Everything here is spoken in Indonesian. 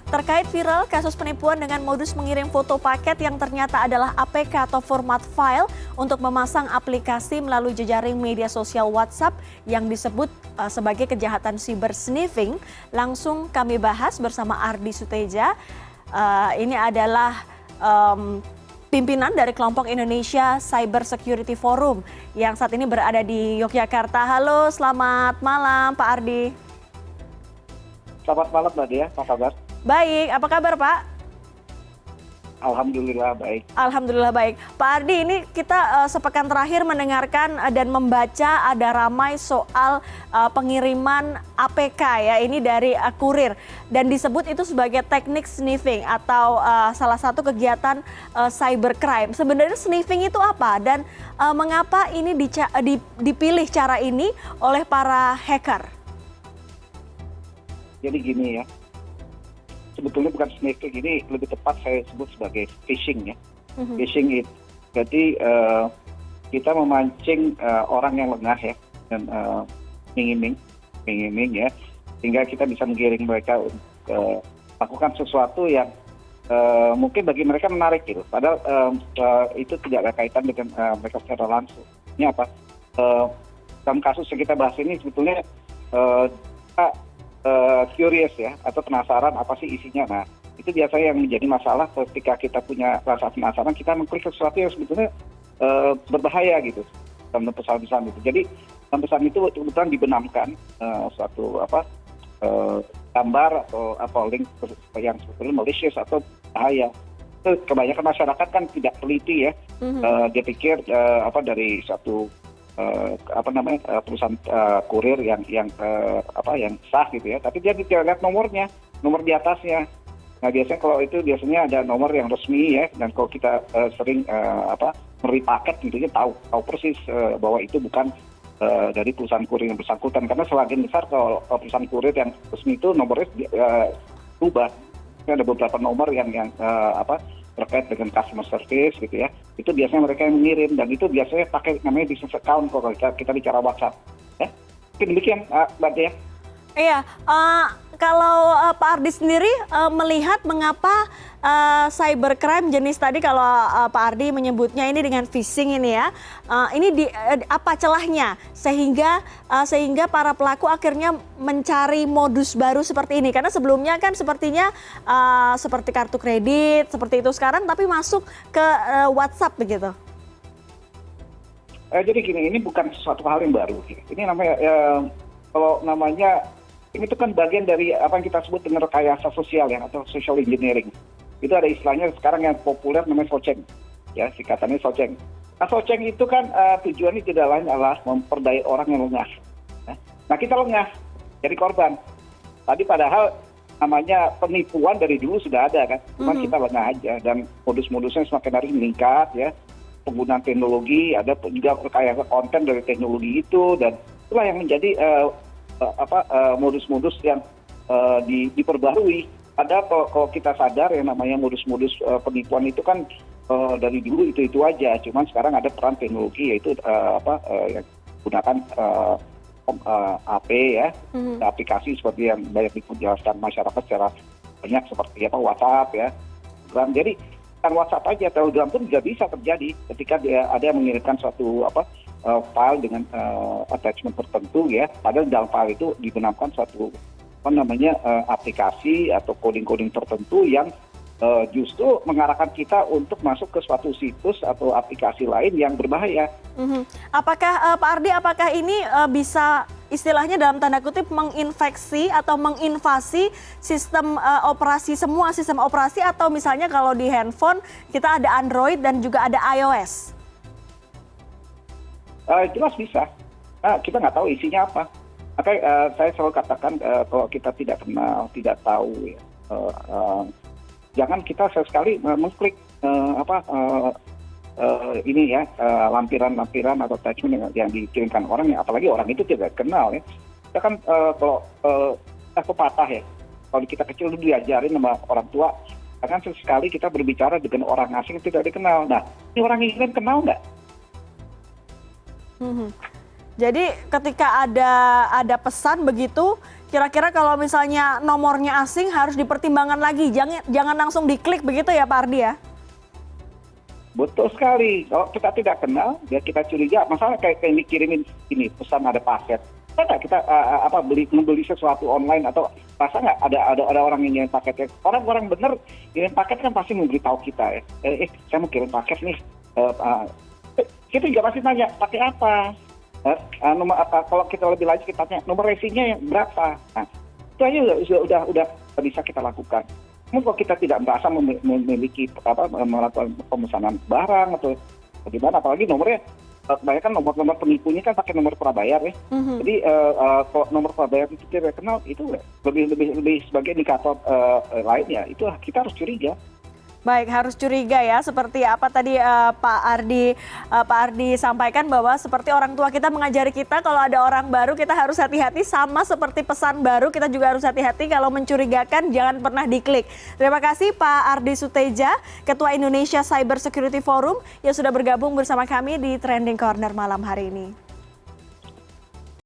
Terkait viral kasus penipuan dengan modus mengirim foto paket yang ternyata adalah APK atau format file untuk memasang aplikasi melalui jejaring media sosial WhatsApp yang disebut sebagai kejahatan cyber sniffing, langsung kami bahas bersama Ardi Suteja. Ini adalah pimpinan dari kelompok Indonesia Cyber Security Forum yang saat ini berada di Yogyakarta. Halo, selamat malam Pak Ardi. Selamat malam Mbak Dia, apa kabar? Baik, apa kabar Pak? Alhamdulillah baik. Alhamdulillah baik. Pak Ardi, ini kita sepekan terakhir mendengarkan dan membaca ada ramai soal pengiriman APK ya, ini dari kurir. Dan disebut itu sebagai teknik sniffing atau salah satu kegiatan cybercrime. Sebenarnya sniffing itu apa dan mengapa ini dipilih cara ini oleh para hacker? Jadi gini ya, sebetulnya bukan sniffing, ini lebih tepat saya sebut sebagai phishing ya. Phishing itu, jadi kita memancing orang yang lengah ya, dan mengiming ya, sehingga kita bisa menggiring mereka untuk melakukan sesuatu yang mungkin bagi mereka menarik gitu. Padahal itu tidak ada kaitan dengan mereka secara langsung. Ini apa? Dalam kasus yang kita bahas ini sebetulnya kita curious ya, atau penasaran apa sih isinya. Nah, itu biasanya yang menjadi masalah ketika kita punya rasa penasaran, kita mengklik sesuatu yang sebetulnya berbahaya gitu dalam pesan-pesan itu. Jadi dalam pesan itu kebetulan dibenamkan suatu gambar atau link yang sebetulnya malicious atau bahaya. Itu kebanyakan masyarakat kan tidak teliti ya, dia pikir dari suatu perusahaan kurir yang sah gitu ya, tapi dia tidak lihat nomornya, nomor di atasnya. Nah biasanya ada nomor yang resmi ya, dan kalau kita sering memberi paket gitu ya, tahu persis bahwa itu bukan dari perusahaan kurir yang bersangkutan, karena sebagian besar kalau perusahaan kurir yang resmi itu nomornya berubah. Ada beberapa nomor yang terkait dengan customer service gitu ya, itu biasanya mereka yang mengirim, dan itu biasanya pakai namanya business account kalau kita bicara WhatsApp ya. Mungkin demikian Mbak Dea. Iya, kalau Pak Ardi sendiri melihat mengapa cybercrime jenis tadi kalau Pak Ardi menyebutnya ini dengan phishing ini ya, ini apa celahnya sehingga para pelaku akhirnya mencari modus baru seperti ini, karena sebelumnya kan sepertinya seperti kartu kredit seperti itu sekarang, tapi masuk ke WhatsApp begitu. Jadi gini, ini bukan sesuatu hal yang baru. Ini namanya kalau namanya ini itu kan bagian dari apa yang kita sebut dengan rekayasa sosial ya, atau social engineering. Itu ada istilahnya sekarang yang populer namanya soceng, ya singkatannya soceng. Nah soceng itu kan tujuannya tidak lain adalah memperdaya orang yang lengah. Nah kita lengah jadi korban. Tadi padahal namanya penipuan dari dulu sudah ada kan, cuma kita lengah aja, dan modus-modusnya semakin hari meningkat ya. Penggunaan teknologi, ada juga rekayasa konten dari teknologi itu, dan itulah yang menjadi modus-modus yang diperbarui. Padahal kalau kita sadar yang namanya modus-modus penipuan itu kan dari dulu itu aja. Cuman sekarang ada peran teknologi, yaitu yang gunakan AP ya, aplikasi seperti yang banyak dijelaskan masyarakat secara banyak seperti WhatsApp ya, Telegram. Jadi kan WhatsApp aja, Telegram pun juga bisa terjadi ketika ada yang mengirimkan suatu file dengan attachment tertentu ya, padahal dalam file itu dibenamkan suatu aplikasi atau coding-coding tertentu yang justru mengarahkan kita untuk masuk ke suatu situs atau aplikasi lain yang berbahaya. Apakah Pak Ardi, apakah ini bisa istilahnya dalam tanda kutip menginfeksi atau menginvasi sistem operasi, semua sistem operasi, atau misalnya kalau di handphone kita ada Android dan juga ada iOS? Jelas bisa. Kita nggak tahu isinya apa. Makanya saya selalu katakan kalau kita tidak kenal, tidak tahu ya, jangan kita sekali mengklik ini ya, lampiran-lampiran atau attachment yang dikirimkan orang, ya apalagi orang itu tidak kenal ya. Kita kan kalau pepatah ya, kalau kita kecil dulu diajarin sama orang tua, kan sesekali kita berbicara dengan orang asing yang tidak dikenal. Nah, ini orang ini kenal nggak? Jadi ketika ada pesan begitu Kira-kira kalau misalnya nomornya asing harus dipertimbangkan lagi, jangan langsung diklik begitu ya Pak Ardi ya? Betul sekali. Kalau kita tidak kenal, ya kita curiga. Masalah kayak dikirimin ini pesan ada paket. Kita nggak kita membeli sesuatu online atau rasa nggak ada orang yang ngirim paketnya. Orang bener kirim paket kan pasti memberitahu kita ya. Saya mau kirim paket nih. Kita juga pasti tanya pakai apa. Nomor apa? Kalau kita lebih lanjut kita tanya nomor resinya yang berapa. Nah, itu aja udah bisa kita lakukan. Namun kalau kita tidak merasa memiliki melakukan pemesanan barang atau bagaimana, apalagi nomornya kebanyakan nomor penipunya kan pakai nomor prabayar ya. Jadi kalau nomor prabayar itu tidak kenal, itu lebih sebagai indikator lain ya, itu kita harus curiga. Baik, harus curiga ya, seperti apa tadi Pak Ardi sampaikan bahwa seperti orang tua kita mengajari kita kalau ada orang baru kita harus hati-hati, sama seperti pesan baru kita juga harus hati-hati kalau mencurigakan jangan pernah diklik. Terima kasih Pak Ardi Suteja, Ketua Indonesia Cyber Security Forum yang sudah bergabung bersama kami di Trending Corner malam hari ini.